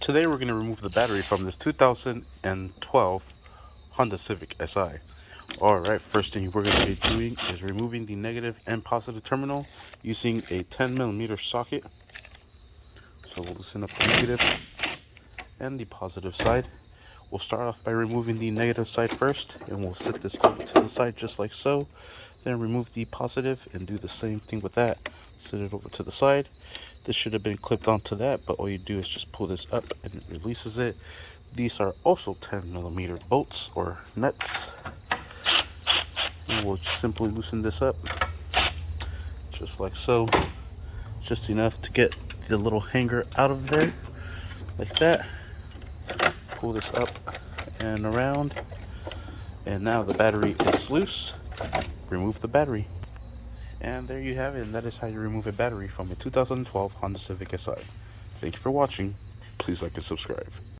Today we're going to remove the battery from this 2012 Honda Civic Si. Alright, first thing we're going to be doing is removing the negative and positive terminal using a 10mm socket. So we'll loosen up the negative and the positive side. We'll start off by removing the negative side first, and we'll set this over to the side just like so. Then remove the positive and do the same thing with that. Set it over to the side. This should have been clipped onto that, but all you do is just pull this up and it releases it. These are also 10mm bolts or nuts. And we'll simply loosen this up just like so. Just enough to get the little hanger out of there, like that. Pull this up and around, and now the battery is loose. Remove the battery, and there you have it. And that is how you remove a battery from a 2012 Honda Civic Si. Thank you for watching. Please like and subscribe.